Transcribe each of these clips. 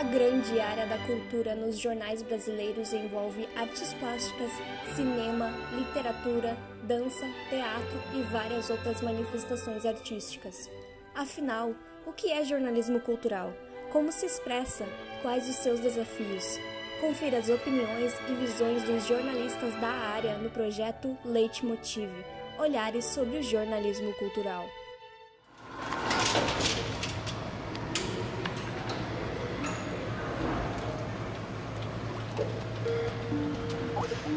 A grande área da cultura nos jornais brasileiros envolve artes plásticas, cinema, literatura, dança, teatro e várias outras manifestações artísticas. Afinal, o que é jornalismo cultural? Como se expressa? Quais os seus desafios? Confira as opiniões e visões dos jornalistas da área no projeto Leitmotiv, Olhares sobre o jornalismo cultural.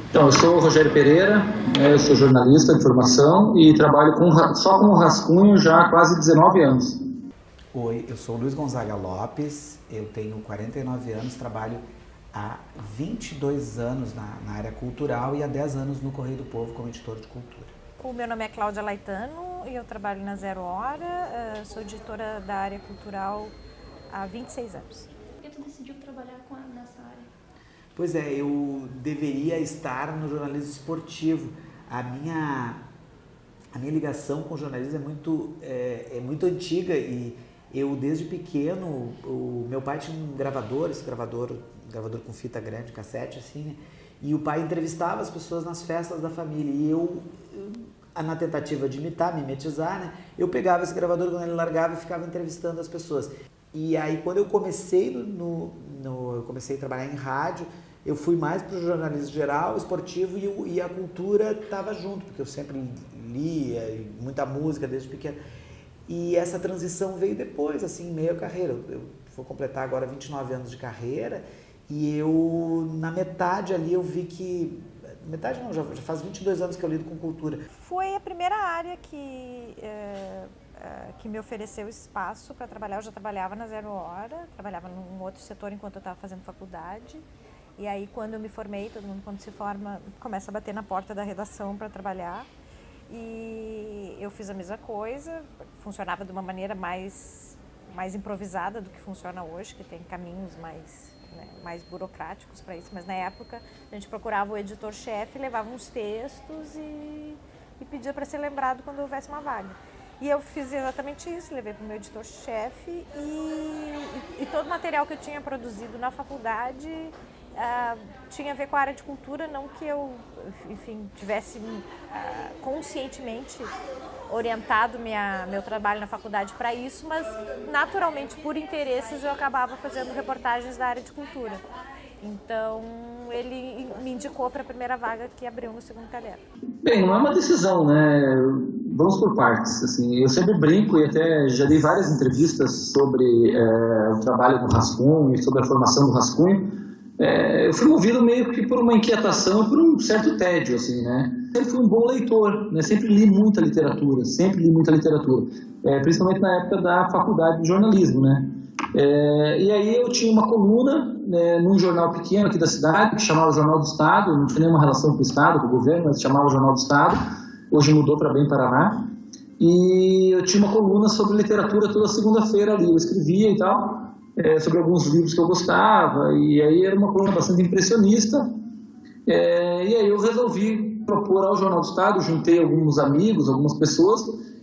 Então, eu sou o Rogério Pereira, eu sou jornalista de formação e trabalho só com o rascunho já há quase 19 anos. Oi, eu sou o Luiz Gonzaga Lopes, eu tenho 49 anos, trabalho há 22 anos na área cultural e há 10 anos no Correio do Povo como editor de cultura. O meu nome é Cláudia Laitano e eu trabalho na Zero Hora, sou editora da área cultural há 26 anos. Por que tu decidiu trabalhar nessa área? Pois é, eu deveria estar no jornalismo esportivo. A minha ligação com o jornalismo é muito antiga e eu desde pequeno, o meu pai tinha um gravador com fita grande, cassete assim, né? E o pai entrevistava as pessoas nas festas da família e eu na tentativa de imitar, mimetizar, né? Eu pegava esse gravador quando ele largava e ficava entrevistando as pessoas. E aí quando eu comecei eu comecei a trabalhar em rádio, eu fui mais para o jornalismo geral, esportivo e a cultura estava junto, porque eu sempre lia muita música desde pequeno. E essa transição veio depois, assim, meio carreira. Eu vou completar agora 29 anos de carreira e eu, na metade ali, eu vi que... Metade não, já faz 22 anos que eu lido com cultura. Foi a primeira área que me ofereceu espaço para trabalhar. Eu já trabalhava na Zero Hora, trabalhava num outro setor enquanto eu estava fazendo faculdade. E aí, quando eu me formei, todo mundo quando se forma começa a bater na porta da redação para trabalhar. E eu fiz a mesma coisa, funcionava de uma maneira mais improvisada do que funciona hoje, que tem caminhos mais burocráticos para isso. Mas na época a gente procurava o editor-chefe, levava uns textos e pedia para ser lembrado quando houvesse uma vaga. E eu fiz exatamente isso, levei para o meu editor-chefe e todo o material que eu tinha produzido na faculdade tinha a ver com a área de cultura, não que eu, enfim, tivesse conscientemente orientado meu trabalho na faculdade para isso, mas naturalmente, por interesses, eu acabava fazendo reportagens da área de cultura. Então, ele me indicou para a primeira vaga que abriu no segundo caderno. Bem, não é uma decisão, né? Vamos por partes. Assim, eu sempre brinco e até já dei várias entrevistas sobre o trabalho do rascunho, sobre a formação do rascunho. Eu fui movido meio que por uma inquietação e por um certo tédio, assim, né? Sempre fui um bom leitor, né? Sempre li muita literatura, principalmente na época da faculdade de jornalismo, né? E aí eu tinha uma coluna num jornal pequeno aqui da cidade, que chamava Jornal do Estado, não tinha nenhuma relação com o Estado, com o governo, mas chamava Jornal do Estado, hoje mudou para Bem Paraná, e eu tinha uma coluna sobre literatura toda segunda-feira ali, eu escrevia e tal, sobre alguns livros que eu gostava, e aí era uma coluna bastante impressionista, e aí eu resolvi propor ao Jornal do Estado, juntei alguns amigos, algumas pessoas,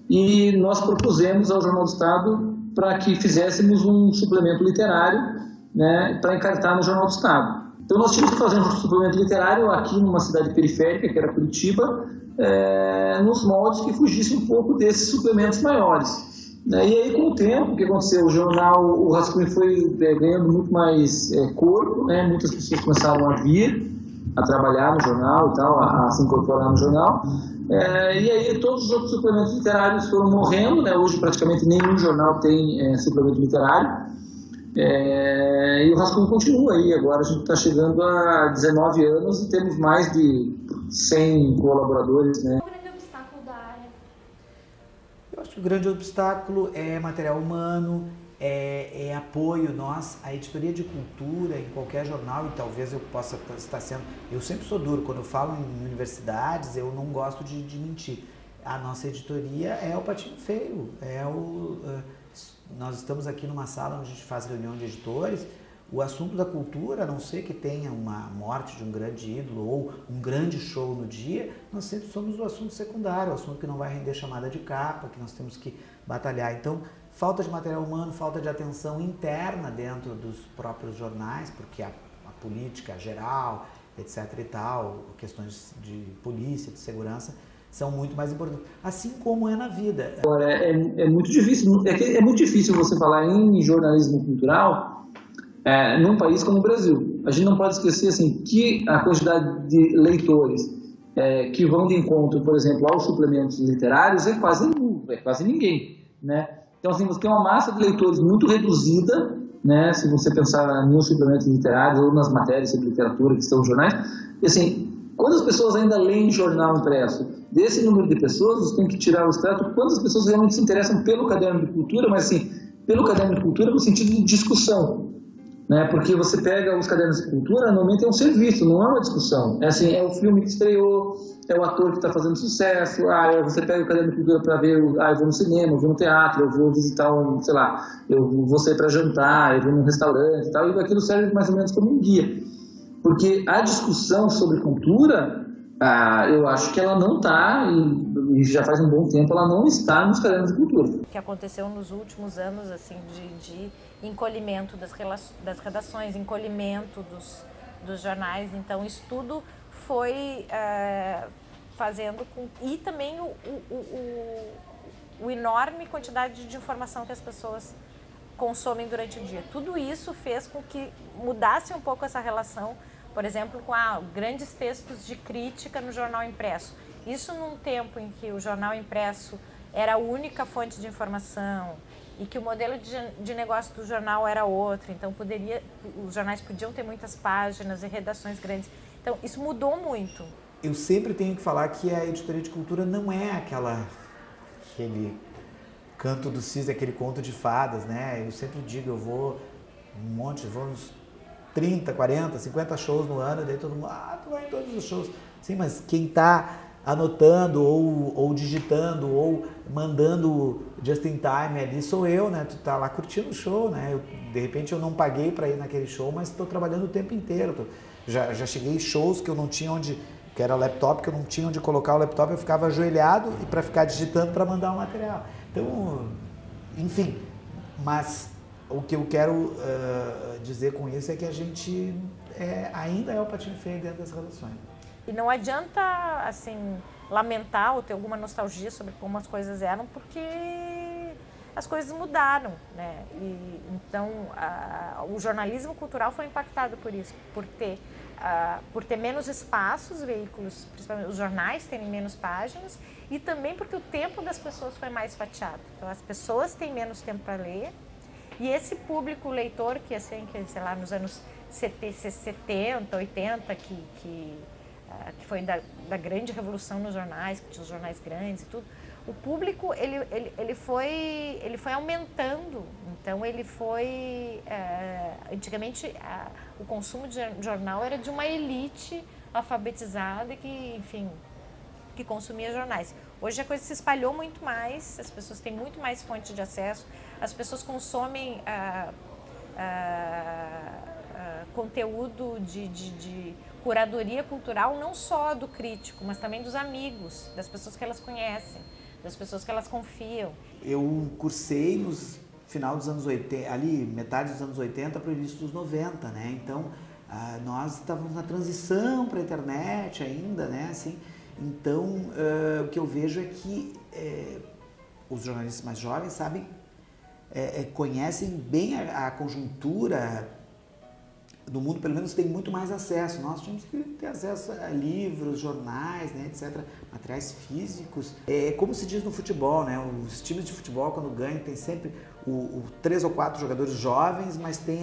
e nós propusemos ao Jornal do Estado para que fizéssemos um suplemento literário, né, para encartar no Jornal do Estado. Então nós tínhamos que fazer um suplemento literário aqui numa cidade periférica, que era Curitiba, nos moldes que fugissem um pouco desses suplementos maiores. E aí, com o tempo, o que aconteceu? O rascunho foi ganhando muito mais corpo, né? Muitas pessoas começaram a vir, a trabalhar no jornal e tal, a se incorporar no jornal. E aí todos os outros suplementos literários foram morrendo, né? Hoje praticamente nenhum jornal tem suplemento literário. E o rascunho continua aí, agora a gente está chegando a 19 anos e temos mais de 100 colaboradores, né? Eu acho que o grande obstáculo é material humano, é apoio. A editoria de cultura em qualquer jornal, e talvez eu possa estar sendo... Eu sempre sou duro, quando eu falo em universidades, eu não gosto de mentir. A nossa editoria é o patinho feio, nós estamos aqui numa sala onde a gente faz reunião de editores. O assunto da cultura, a não ser que tenha uma morte de um grande ídolo ou um grande show no dia, nós sempre somos o assunto secundário, o assunto que não vai render chamada de capa, que nós temos que batalhar. Então, falta de material humano, falta de atenção interna dentro dos próprios jornais, porque a política geral, etc. e tal, questões de polícia, de segurança, são muito mais importantes, assim como é na vida. Agora, é muito difícil, é muito difícil você falar em jornalismo cultural num país como o Brasil. A gente não pode esquecer assim, que a quantidade de leitores que vão de encontro, por exemplo, aos suplementos literários é quase ninguém, né? Então, assim, você tem uma massa de leitores muito reduzida, né? Se você pensar nos suplementos literários ou nas matérias sobre literatura que estão nos jornais, e, assim, quantas pessoas ainda leem jornal impresso? Desse número de pessoas, você tem que tirar o extrato quantas pessoas realmente se interessam pelo caderno de cultura, mas assim, pelo caderno de cultura no sentido de discussão, né? Porque você pega os cadernos de cultura, normalmente é um serviço, não é uma discussão. É assim, é o filme que estreou, é o ator que está fazendo sucesso, você pega o caderno de cultura para ver, eu vou no cinema, eu vou no teatro, eu vou visitar sei lá, eu vou sair para jantar, eu vou num restaurante e tal, e aquilo serve mais ou menos como um guia. Porque a discussão sobre cultura, eu acho que ela não está, e já faz um bom tempo, ela não está nos cadernos de cultura. O que aconteceu nos últimos anos, assim, de encolhimento das redações, encolhimento dos jornais, então isso tudo foi fazendo com... E também o enorme quantidade de informação que as pessoas consomem durante o dia. Tudo isso fez com que mudasse um pouco essa relação, por exemplo, com grandes textos de crítica no jornal impresso. Isso num tempo em que o jornal impresso era a única fonte de informação e que o modelo de negócio do jornal era outro, então os jornais podiam ter muitas páginas e redações grandes. Então isso mudou muito. Eu sempre tenho que falar que a editoria de cultura não é aquele canto do cisne, aquele conto de fadas, né? Eu sempre digo, eu vou uns 30, 40, 50 shows no ano, e daí todo mundo, tu vai em todos os shows. Sim, mas quem está anotando ou digitando ou mandando just in time ali sou eu, né? Tu tá lá curtindo o show, né? De repente eu não paguei para ir naquele show, mas estou trabalhando o tempo inteiro. Já cheguei em shows que eu não tinha que era laptop, que eu não tinha onde colocar o laptop, eu ficava ajoelhado e para ficar digitando para mandar o material. Então, enfim, mas o que eu quero dizer com isso é que a gente ainda é o patinho feio dentro das relações. E não adianta, assim, lamentar ou ter alguma nostalgia sobre como as coisas eram, porque as coisas mudaram, né? E, então, o jornalismo cultural foi impactado por isso, por ter menos espaços, veículos, principalmente os jornais terem menos páginas, e também porque o tempo das pessoas foi mais fatiado. Então, as pessoas têm menos tempo para ler, e esse público leitor que, assim, sei lá, nos anos 70, 80, que foi da grande revolução nos jornais, que tinha os jornais grandes e tudo, o público ele foi aumentando. Então ele foi antigamente o consumo de jornal era de uma elite alfabetizada que, enfim, que consumia jornais. Hoje a coisa se espalhou muito mais, as pessoas têm muito mais fonte de acesso, as pessoas consomem conteúdo de curadoria cultural, não só do crítico, mas também dos amigos, das pessoas que elas conhecem, das pessoas que elas confiam. Eu cursei nos final dos anos 80, ali metade dos anos 80 para o início dos 90, né? Então, nós estávamos na transição para a internet ainda, né? Assim, então, o que eu vejo é que os jornalistas mais jovens sabem, conhecem bem a conjuntura no mundo, pelo menos tem muito mais acesso. Nós tínhamos que ter acesso a livros, jornais, né, etc., materiais físicos. Como se diz no futebol, né? Os times de futebol, quando ganham, tem sempre 3 ou 4 jogadores jovens, mas tem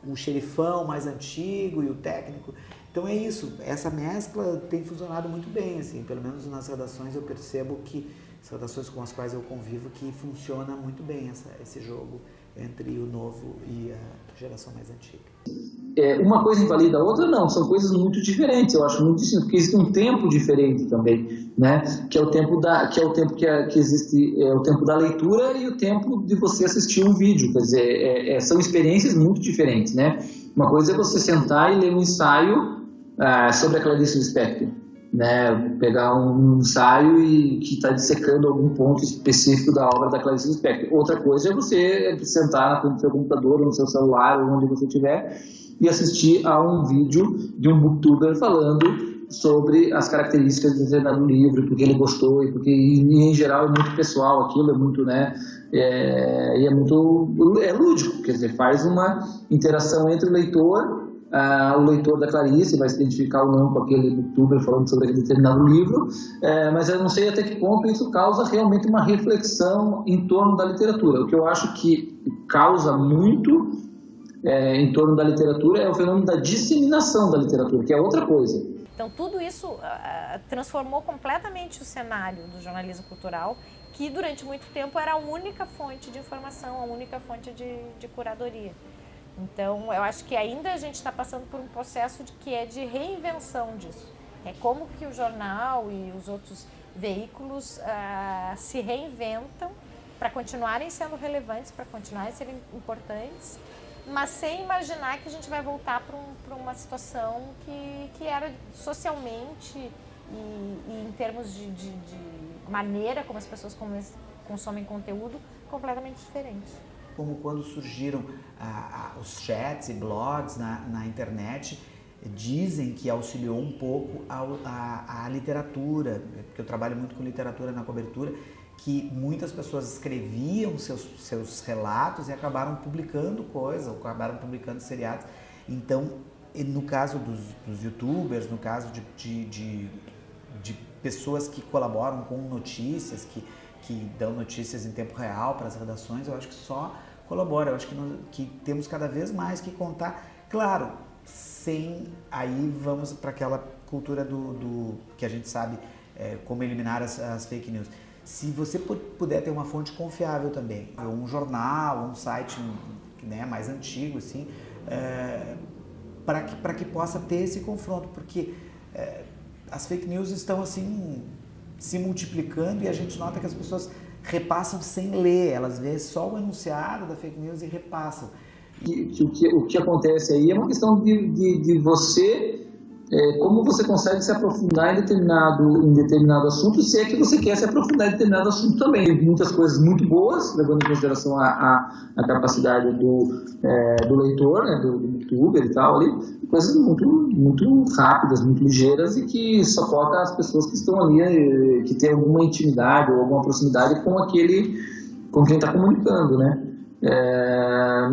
o xerifão mais antigo e o técnico. Então é isso, essa mescla tem funcionado muito bem, assim, pelo menos nas redações eu percebo que as redações com as quais eu convivo, que funciona muito bem esse jogo entre o novo e a geração mais antiga. Uma coisa invalida a outra? Não, são coisas muito diferentes, eu acho muito distinto, porque existe um tempo diferente também, né? Que é o tempo que existe, o tempo da leitura e o tempo de você assistir um vídeo, quer dizer, são experiências muito diferentes, né? Uma coisa é você sentar e ler um ensaio sobre a Clarice Lispector, né, pegar um ensaio e que está dissecando algum ponto específico da obra da Clarice Lispector. Outra coisa é você sentar na frente do seu computador, ou no seu celular, ou onde você estiver, e assistir a um vídeo de um booktuber falando sobre as características de determinado livro, porque ele gostou, e porque em geral é muito pessoal aquilo, é muito, né, e é muito lúdico, quer dizer, faz uma interação entre o leitor da Clarice, vai se identificar ou não com aquele booktuber falando sobre aquele determinado livro, mas eu não sei até que ponto isso causa realmente uma reflexão em torno da literatura. O que eu acho que causa muito em torno da literatura é o fenômeno da disseminação da literatura, que é outra coisa. Então, tudo isso transformou completamente o cenário do jornalismo cultural, que durante muito tempo era a única fonte de informação, a única fonte de curadoria. Então, eu acho que ainda a gente está passando por um processo que é de reinvenção disso. É como que o jornal e os outros veículos se reinventam para continuarem sendo relevantes, para continuarem sendo importantes, mas sem imaginar que a gente vai voltar para uma situação que era socialmente e em termos de maneira como as pessoas consomem conteúdo completamente diferente. Como quando surgiram os chats e blogs na internet, dizem que auxiliou um pouco a literatura, porque eu trabalho muito com literatura na cobertura, que muitas pessoas escreviam seus relatos e acabaram publicando coisas, ou acabaram publicando seriados. Então, no caso dos youtubers, no caso de pessoas que colaboram com notícias, que dão notícias em tempo real para as redações, eu acho que só colabora. Eu acho que temos cada vez mais que contar, claro, aí vamos para aquela cultura do que a gente sabe como eliminar as fake news. Se você puder ter uma fonte confiável também, um jornal, um site, né, mais antigo, assim, para que possa ter esse confronto, porque as fake news estão assim se multiplicando e a gente nota que as pessoas repassam sem ler, elas veem só o enunciado da fake news e repassam. O que acontece aí é uma questão de você, como você consegue se aprofundar em determinado assunto, se é que você quer se aprofundar em determinado assunto também. Muitas coisas muito boas, levando em consideração a capacidade do leitor, né, do youtuber e tal, ali, coisas muito, muito rápidas, muito ligeiras e que só toca as pessoas que estão ali, que têm alguma intimidade ou alguma proximidade com quem está comunicando, né?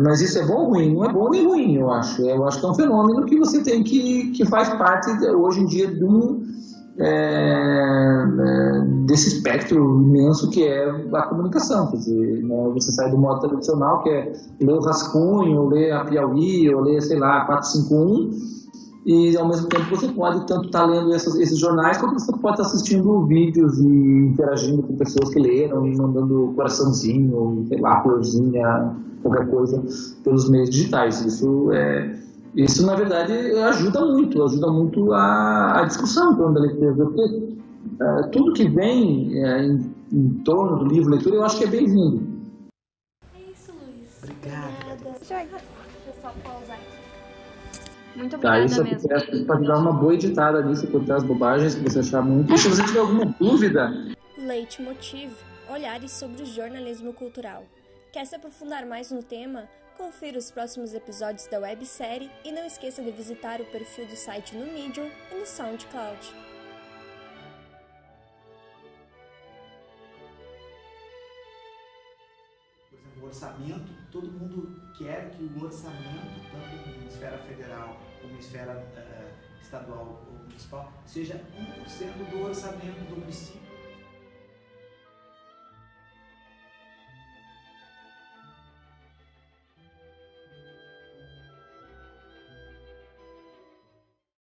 Mas isso é bom ou ruim? Não é bom nem ruim, eu acho. Eu acho que é um fenômeno que você tem que faz parte hoje em dia desse espectro imenso que é a comunicação. Quer dizer, né, você sai do modo tradicional, que é ler o Rascunho, ou ler a Piauí, ou ler, sei lá, 451, e ao mesmo tempo você pode tanto estar lendo esses jornais, quanto você pode estar assistindo vídeos e interagindo com pessoas que leram e mandando coraçãozinho, sei lá, florzinha, qualquer coisa, pelos meios digitais. Isso na verdade ajuda muito a discussão em torno da leitura, porque tudo que vem em torno do livro leitura eu acho que é bem-vindo. É isso, Luiz. Obrigada. Deixa eu só pausar aqui. Muito Tá, obrigada isso mesmo. eu pode dar uma boa editada nisso, cortar as bobagens que você achar muito. E se você tiver alguma dúvida... Leitmotiv, olhares sobre o jornalismo cultural. Quer se aprofundar mais no tema? Confira os próximos episódios da websérie e não esqueça de visitar o perfil do site no Medium e no SoundCloud. Por exemplo, o orçamento, todo mundo quer que o orçamento, tanto em esfera federal como em esfera estadual ou municipal, seja 1% do orçamento do município.